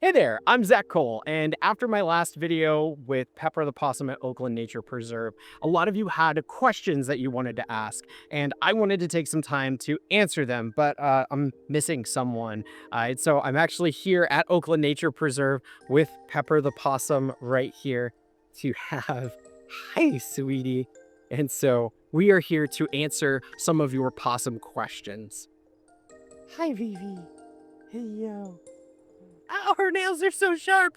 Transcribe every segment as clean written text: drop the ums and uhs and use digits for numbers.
Hey there, I'm Zak Cole, and after my last video with Pepper the Possum at Oakland Nature Preserve, a lot of you had questions that you wanted to ask, and I wanted to take some time to answer them, but I'm missing someone. So I'm actually here at Oakland Nature Preserve with Pepper the Possum right here to have, hi, sweetie. And so we are here to answer some of your possum questions. Hi, Vivi. Hey, yo. Ow, her nails are so sharp.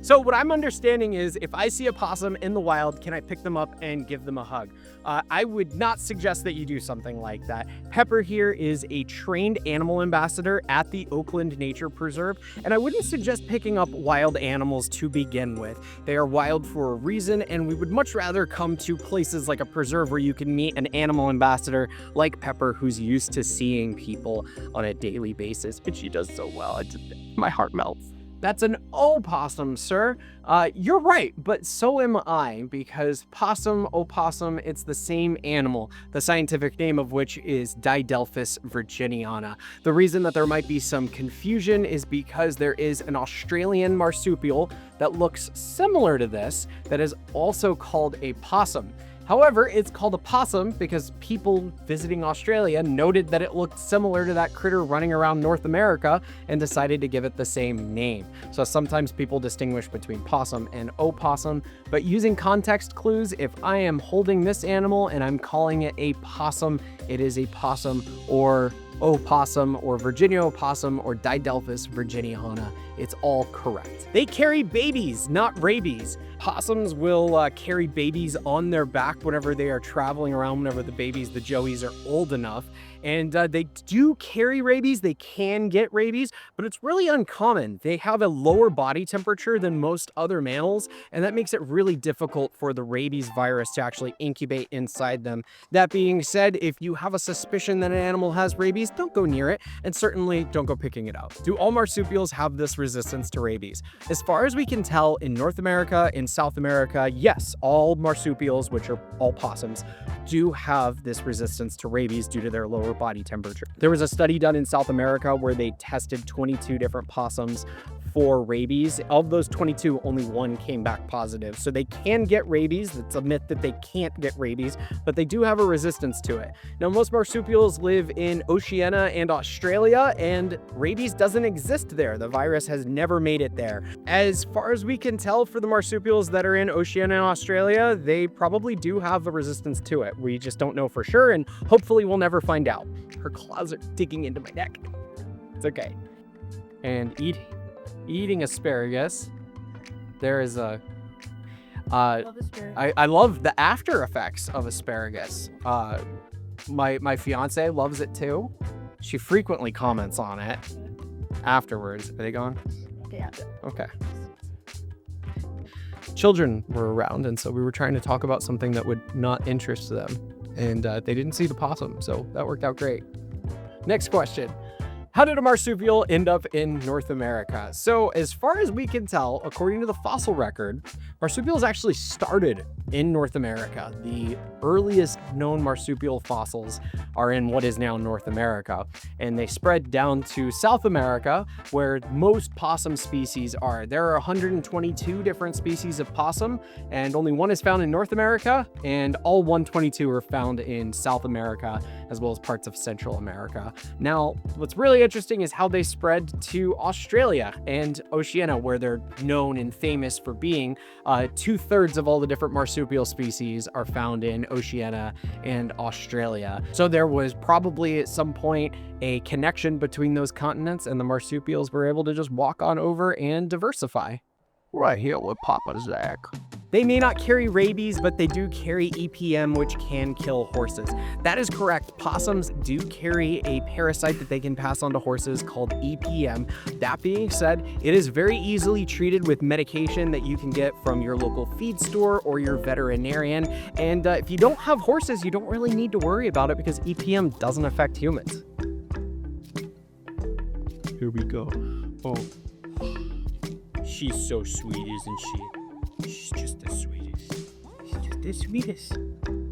So what I'm understanding is if I see a possum in the wild, can I pick them up and give them a hug? I would not suggest that you do something like that. Pepper here is a trained animal ambassador at the Oakland Nature Preserve, and I wouldn't suggest picking up wild animals to begin with. They are wild for a reason, and we would much rather come to places like a preserve where you can meet an animal ambassador like Pepper, who's used to seeing people on a daily basis, and she does so well. My heart melts. That's an opossum, sir. You're right, but so am I, because possum, opossum, it's the same animal, the scientific name of which is Didelphis virginiana. The reason that there might be some confusion is because there is an Australian marsupial that looks similar to this that is also called a possum. However, it's called a possum because people visiting Australia noted that it looked similar to that critter running around North America and decided to give it the same name. So sometimes people distinguish between possum and opossum, but using context clues, if I am holding this animal and I'm calling it a possum, it is a possum, or opossum, or Virginia opossum, or Didelphis virginiana. It's all correct. They carry babies, not rabies. Possums will carry babies on their back whenever they are traveling around, whenever the joeies, are old enough. And they do carry rabies. They can get rabies, but it's really uncommon. They have a lower body temperature than most other mammals, and that makes it really difficult for the rabies virus to actually incubate inside them. That being said, if you have a suspicion that an animal has rabies, don't go near it, and certainly don't go picking it up. Do all marsupials have this resistance to rabies? As far as we can tell, in North America, in South America, yes, all marsupials, which are all possums, do have this resistance to rabies due to their lower body temperature. There was a study done in South America where they tested 22 different possums for rabies. Of those 22, only one came back positive. So they can get rabies. It's a myth that they can't get rabies, but they do have a resistance to it. Now, most marsupials live in Oceania and Australia, and rabies doesn't exist there. The virus has never made it there. As far as we can tell, for the marsupials that are in Oceania and Australia, they probably do have a resistance to it. We just don't know for sure, and hopefully we'll never find out. Her claws are digging into my neck. It's okay. And eating asparagus. There is a I love the after effects of asparagus. My fiance loves it too. She frequently comments on it afterwards. Are they gone? Yeah. Okay. Children were around, and so we were trying to talk about something that would not interest them, and they didn't see the possum, so that worked out great. Next question. How did a marsupial end up in North America? So as far as we can tell, according to the fossil record, marsupials actually started in North America. The earliest known marsupial fossils are in what is now North America, and they spread down to South America, where most possum species are. There are 122 different species of possum, and only one is found in North America, and all 122 are found in South America, as well as parts of Central America. Now, what's really interesting is how they spread to Australia and Oceania, where they're known and famous for being. 2/3 of all the different marsupial species are found in Oceania and Australia. So there was probably at some point a connection between those continents, and the marsupials were able to just walk on over and diversify. Right here with Papa Zak. They may not carry rabies, but they do carry EPM, which can kill horses. That is correct. Possums do carry a parasite that they can pass on to horses called EPM. That being said, it is very easily treated with medication that you can get from your local feed store or your veterinarian. And if you don't have horses, you don't really need to worry about it because EPM doesn't affect humans. Here we go. Oh. She's so sweet, isn't she? She's just the sweetest. She's just the sweetest.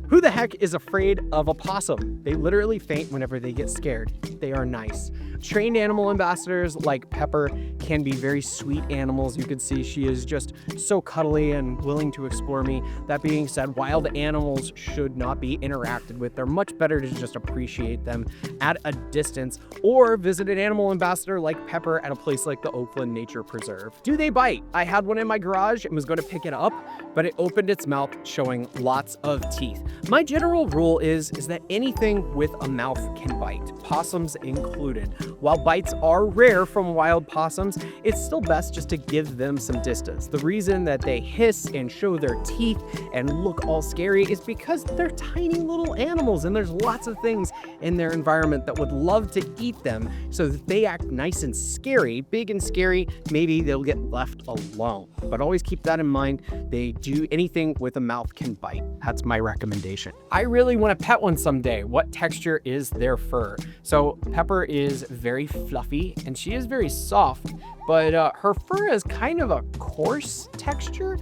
Who the heck is afraid of a possum? They literally faint whenever they get scared. They are nice. Trained animal ambassadors like Pepper can be very sweet animals. You can see she is just so cuddly and willing to explore me. That being said, wild animals should not be interacted with. They're much better to just appreciate them at a distance or visit an animal ambassador like Pepper at a place like the Oakland Nature Preserve. Do they bite? I had one in my garage and was going to pick it up, but it opened its mouth showing lots of teeth. My general rule is that anything with a mouth can bite, possums included. While bites are rare from wild possums, it's still best just to give them some distance. The reason that they hiss and show their teeth and look all scary is because they're tiny little animals and there's lots of things in their environment that would love to eat them, so that they act nice and scary, big and scary, maybe they'll get left alone. But always keep that in mind. They do anything with a mouth can bite. That's my recommendation. I really want to pet one someday. What texture is their fur? So Pepper is very fluffy and she is very soft, but her fur is kind of a coarse texture.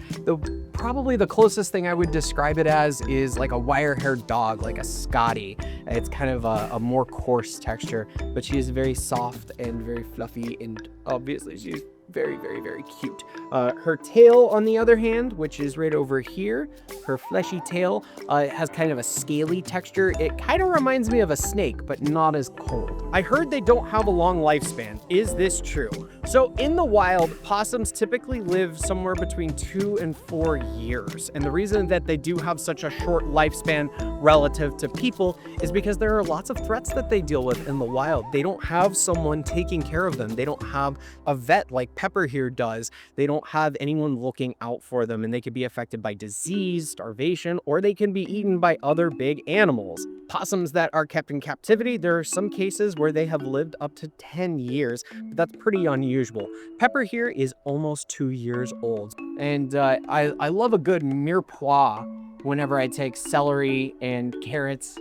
Probably the closest thing I would describe it as is like a wire-haired dog, like a Scotty. It's kind of a more coarse texture, but she is very soft and very fluffy, and obviously she's very, very, very cute. Her tail, on the other hand, which is right over here, her fleshy tail, has kind of a scaly texture. It kind of reminds me of a snake, but not as cold. I heard they don't have a long lifespan. Is this true? So in the wild, possums typically live somewhere between 2 and 4 years. And the reason that they do have such a short lifespan relative to people is because there are lots of threats that they deal with in the wild. They don't have someone taking care of them. They don't have a vet like Pepper here does. They don't have anyone looking out for them, and they could be affected by disease, starvation, or they can be eaten by other big animals. Possums that are kept in captivity, there are some cases where they have lived up to 10 years, but that's pretty unusual. Pepper here is almost 2 years old, and I love a good mirepoix whenever I take celery and carrots,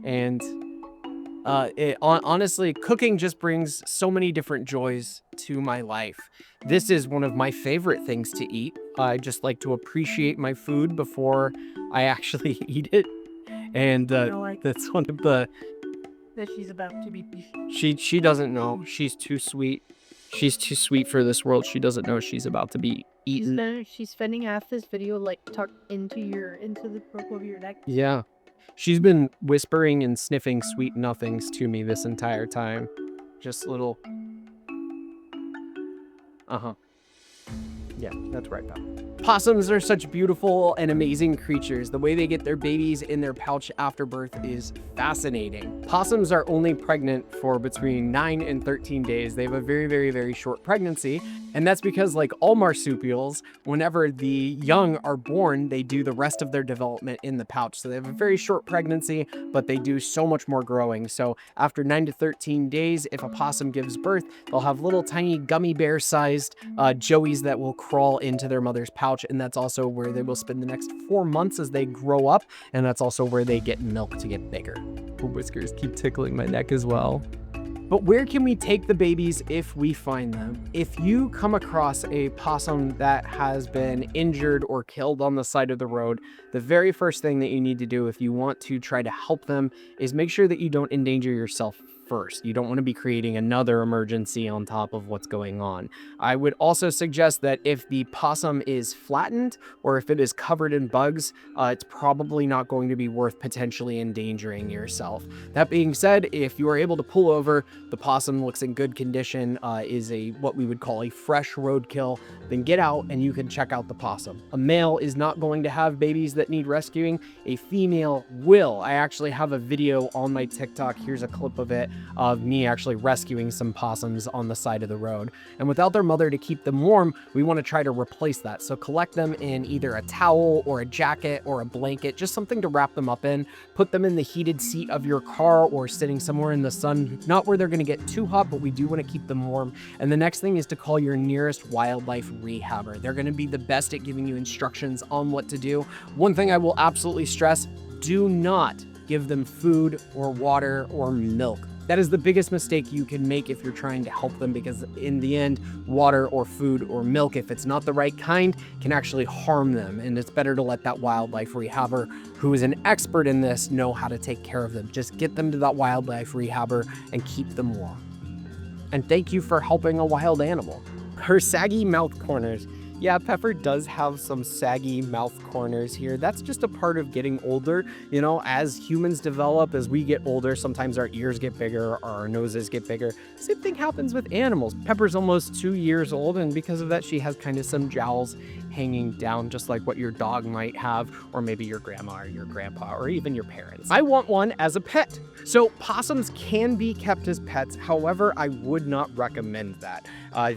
and honestly, cooking just brings so many different joys to my life. This is one of my favorite things to eat. I just like to appreciate my food before I actually eat it. And that's one of the... That she's about to be... She doesn't know. She's too sweet. She's too sweet for this world. She doesn't know she's about to be eaten. She's spending half this video like tucked into the crook of your neck. Yeah. She's been whispering and sniffing sweet nothings to me this entire time. Just little... Yeah, that's right, pal. Possums are such beautiful and amazing creatures. The way they get their babies in their pouch after birth is fascinating. Possums are only pregnant for between 9 and 13 days. They have a very, very, very short pregnancy. And that's because, like all marsupials, whenever the young are born, they do the rest of their development in the pouch. So they have a very short pregnancy, but they do so much more growing. So after 9 to 13 days, if a possum gives birth, they'll have little tiny gummy bear-sized joeies that will crawl into their mother's pouch. And that's also where they will spend the next 4 months as they grow up. And that's also where they get milk to get bigger. Her whiskers keep tickling my neck as well. But where can we take the babies if we find them? If you come across a possum that has been injured or killed on the side of the road, the very first thing that you need to do if you want to try to help them is make sure that you don't endanger yourself first. You don't want to be creating another emergency on top of what's going on. I would also suggest that if the possum is flattened or if it is covered in bugs, it's probably not going to be worth potentially endangering yourself. That being said, if you are able to pull over, the possum looks in good condition, is what we would call a fresh roadkill, then get out and you can check out the possum. A male is not going to have babies that need rescuing. A female will. I actually have a video on my TikTok. Here's a clip of it, of me actually rescuing some possums on the side of the road. And without their mother to keep them warm, we want to try to replace that. So collect them in either a towel or a jacket or a blanket, just something to wrap them up in. Put them in the heated seat of your car or sitting somewhere in the sun, not where they're going to get too hot, but we do want to keep them warm. And the next thing is to call your nearest wildlife rehabber. They're going to be the best at giving you instructions on what to do. One thing I will absolutely stress, do not give them food or water or milk. That is the biggest mistake you can make if you're trying to help them, because in the end, water or food or milk, if it's not the right kind, can actually harm them. And it's better to let that wildlife rehabber, who is an expert in this, know how to take care of them. Just get them to that wildlife rehabber and keep them warm. And thank you for helping a wild animal. Her saggy mouth corners. Yeah, Pepper does have some saggy mouth corners here. That's just a part of getting older. You know, as humans develop, as we get older, sometimes our ears get bigger, our noses get bigger. Same thing happens with animals. Pepper's almost 2 years old, and because of that, she has kind of some jowls hanging down, just like what your dog might have, or maybe your grandma or your grandpa, or even your parents. I want one as a pet. So possums can be kept as pets. However, I would not recommend that.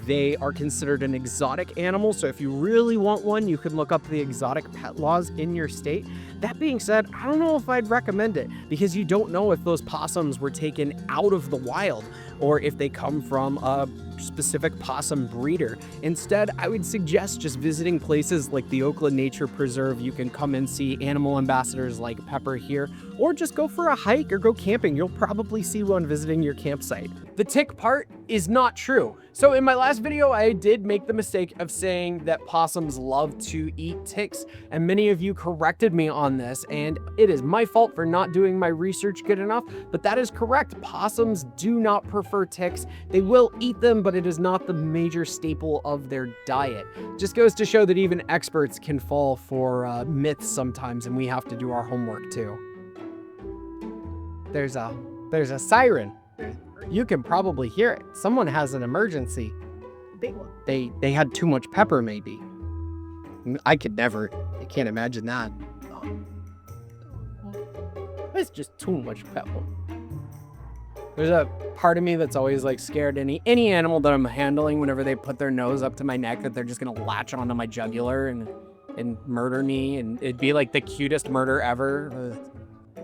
They are considered an exotic animal, so if you really want one, you can look up the exotic pet laws in your state. That being said, I don't know if I'd recommend it, because you don't know if those possums were taken out of the wild or if they come from a specific possum breeder. Instead, I would suggest just visiting places like the Oakland Nature Preserve. You can come and see animal ambassadors like Pepper here, or just go for a hike or go camping. You'll probably see one visiting your campsite. The tick part is not true. So in my last video, I did make the mistake of saying that possums love to eat ticks, and many of you corrected me on this, and it is my fault for not doing my research good enough, but that is correct. Possums do not prefer ticks. They will eat them, but it is not the major staple of their diet. Just goes to show that even experts can fall for myths sometimes, and we have to do our homework too. There's a siren. You can probably hear it. Someone has an emergency. Big one. They had too much pepper, maybe. I could never. I can't imagine that. It's just too much pepper. There's a part of me that's always like scared any animal that I'm handling, whenever they put their nose up to my neck, that they're just gonna latch onto my jugular and murder me, and it'd be like the cutest murder ever.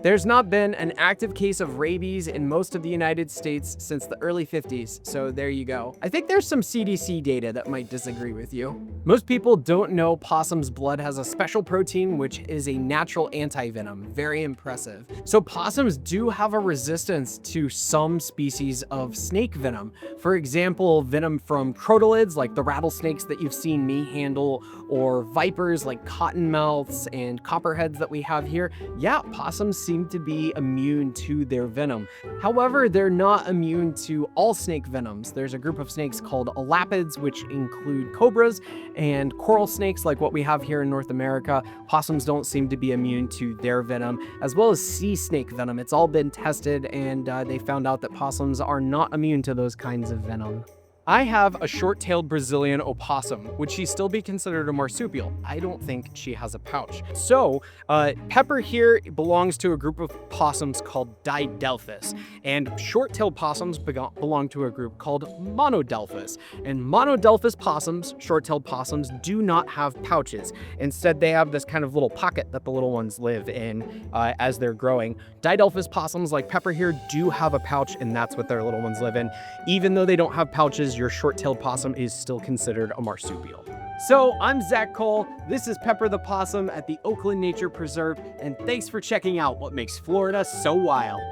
There's not been an active case of rabies in most of the United States since the early 50s, so there you go. I think there's some CDC data that might disagree with you. Most people don't know possum's blood has a special protein, which is a natural anti-venom. Very impressive. So possums do have a resistance to some species of snake venom. For example, venom from crotalids, like the rattlesnakes that you've seen me handle, or vipers like cottonmouths and copperheads that we have here. Yeah, possums seem to be immune to their venom. However, they're not immune to all snake venoms. There's a group of snakes called elapids, which include cobras and coral snakes like what we have here in North America. Possums don't seem to be immune to their venom, as well as sea snake venom. It's all been tested, and they found out that possums are not immune to those kinds of venom. I have a short-tailed Brazilian opossum. Would she still be considered a marsupial? I don't think she has a pouch. So, Pepper here belongs to a group of possums called Didelphis, and short-tailed possums belong to a group called Monodelphis. And Monodelphis possums, short-tailed possums, do not have pouches. Instead, they have this kind of little pocket that the little ones live in as they're growing. Didelphis possums, like Pepper here, do have a pouch, and that's what their little ones live in. Even though they don't have pouches, your short-tailed possum is still considered a marsupial. So I'm Zak Cole, this is Pepper the Possum at the Oakland Nature Preserve, and thanks for checking out what makes Florida so wild.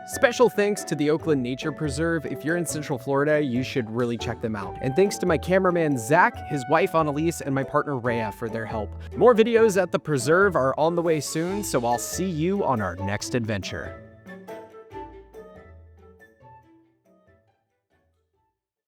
Special thanks to the Oakland Nature Preserve. If you're in Central Florida, you should really check them out. And thanks to my cameraman Zach, his wife Annalise, and my partner Rhea for their help. More videos at the preserve are on the way soon, so I'll see you on our next adventure.